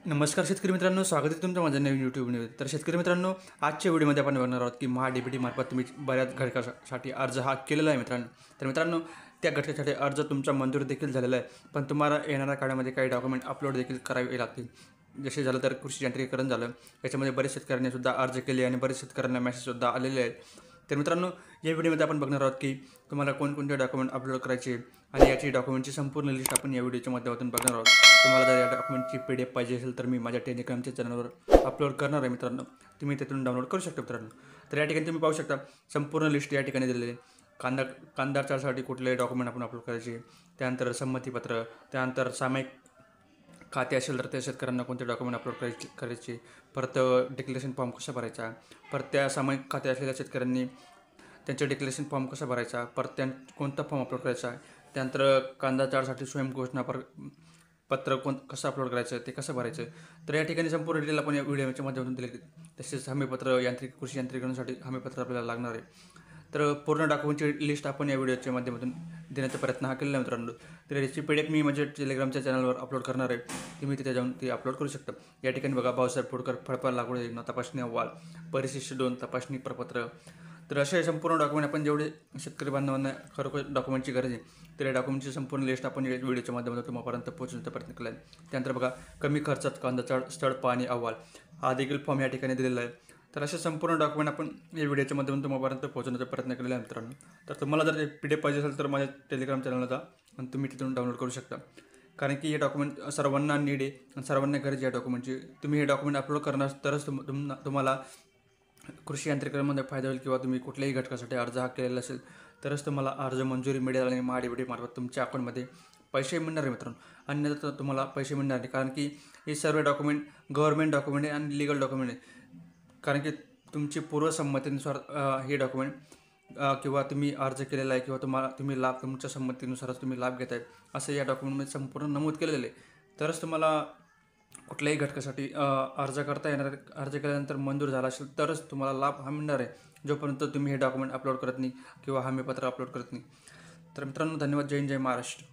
नमस्कार शेतकरी मित्रांनो, स्वागत आहे तुमचं माझ्या नवीन यूट्यूब व्हिडिओ. तर शेतकरी मित्रांनो, आजच्या व्हिडिओमध्ये आपण बघणार आहोत की महा-डी-बी-टी मार्फत तुम्ही बऱ्याच घटकासाठी अर्ज हा केलेला आहे मित्रांनो. तर मित्रांनो, त्या घटकासाठी अर्ज तुमचा मंजूर देखील झालेला आहे, पण तुम्हाला येणाऱ्या काळामध्ये काही डॉक्युमेंट अपलोड देखील करावे लागतील. जसे झालं तर कृषी यांत्रिकीकरण झालं, याच्यामध्ये बरेच शेतकऱ्यांनी सुद्धा अर्ज केले आणि बरेच शेतकऱ्यांना मेसेजसुद्धा आलेले आहेत. तर मित्रांनो, या व्हिडिओमध्ये आपण बघणार आहोत की तुम्हाला कोणकोणते डॉक्युमेंट अपलोड करायचे आणि याची डॉक्युमेंटची संपूर्ण लिस्ट आपण या व्हिडिओच्या माध्यमातून बघणार आहोत. तुम्हाला जर या डॉक्युमेंटची PDF पाहिजे असेल तर मी माझ्या टेलिग्रामच्या चॅनलवर अपलोड करणार आहे मित्रांनो. तुम्ही त्यातून डाउनलोड करू शकता मित्रांनो. तर या ठिकाणी तुम्ही पाहू शकता संपूर्ण लिस्ट या ठिकाणी दिलेली आहे. कांदा चारसाठी कुठले डॉक्युमेंट आपण अपलोड करायचे, त्यानंतर संमतीपत्र, त्यानंतर सामायिक खाते असेल तर त्या शेतकऱ्यांना कोणते डॉक्युमेंट अपलोड करायचे, परत डिक्लेरेशन फॉर्म कसा भरायचा, परत त्या सामायिक खाते असलेल्या शेतकऱ्यांनी त्यांचा डिक्लेरेशन फॉर्म कसा भरायचा, परत कोणता फॉर्म अपलोड करायचा आहे, त्यानंतर कांदा चारसाठी स्वयंघोषणा पत्र कसं अपलोड करायचं, ते कसं भरायचं. तर या ठिकाणी संपूर्ण डिटेल आपण या व्हिडिओच्या माध्यमातून दिले. तसेच हमीपत्र कृषी यांत्रिकीकरणासाठी हमीपत्र आपल्याला लागणार आहे. तर पूर्ण डॉक्युमेंटची लिस्ट आपण या व्हिडिओच्या माध्यमातून देण्याचा प्रयत्न हा केलेला आहे मित्रांनो. तर याची PDF मी माझ्या टेलिग्रामच्या चॅनलवर अपलोड करणार आहे. तुम्ही तिथे जाऊन ती अपलोड करू शकता. या ठिकाणी बघा, भाऊसाहेब फुडकर फळबाग लागवड योजना तपासणी अहवाल, परिशिष्ट 2 तपासणी प्रपत्र. तर असे संपूर्ण डॉक्युमेंट आपण जेवढे शेतकरी बांधवांना खरोखर डॉक्युमेंटची गरज आहे, तर या डॉक्युमेंटची संपूर्ण लिस्ट आपण या व्हिडिओच्या माध्यमातून तुम्हापर्यंत पोहोचवण्याचा प्रयत्न केला आहे. त्यानंतर बघा, कमी खर्चात कांदा स्थळ पाहणी अहवाल हा देखील फॉर्म या ठिकाणी दिलेला आहे. तर असे संपूर्ण डॉक्युमेंट आपण या व्हिडिओच्या माध्यमातून तुम्हापर्यंत पोहोचवण्याचा प्रयत्न केलेला आहे मित्रांनो. तर तुम्हाला जर PDF पाहिजे असेल तर माझ्या टेलिग्राम चॅनलला जा आणि तुम्ही तिथून डाउनलोड करू शकता. कारण की हे डॉक्युमेंट सर्वांना नीड आहे आणि सर्वांना गरज आहे या डॉक्युमेंटची. तुम्ही हे डॉक्युमेंट अपलोड करणार तरच तुम्हाला कृषी यांत्रिकीकरणामध्ये फायदा होईल, किंवा तुम्ही कुठल्याही घटकासाठी अर्ज हा केलेला असेल तरच तुम्हाला अर्ज मंजुरी मिळेल आणि महा-डी-बी-टी मार्फत तुमच्या अकाउंटमध्ये पैसे मिळणार आहे मित्रांनो. अन्यथा तुम्हाला पैसे मिळणार नाही, कारण की हे सर्व डॉक्युमेंट गव्हर्नमेंट डॉक्युमेंट आहे आणि लीगल डॉक्युमेंट आहे. कारण की तुमची पूर्वसंमतीनुसार हे डॉक्युमेंट किंवा तुम्ही अर्ज केलेला आहे किंवा तुम्ही तुमच्या संमतीनुसारच तुम्ही लाभ घेत आहेत असं या डॉक्युमेंटमध्ये संपूर्ण नमूद केलेलं आहे. तरच तुम्हाला कुठल्याही घटकासाठी अर्ज करता येणार. अर्ज केल्यानंतर मंजूर झाला असेल तरच तुम्हाला लाभ हा मिळणार आहे, जोपर्यंत तुम्ही हे डॉक्युमेंट अपलोड करत नाही किंवा हमीपत्र अपलोड करत नाही. तर मित्रांनो, धन्यवाद. जय हिंद, जय महाराष्ट्र.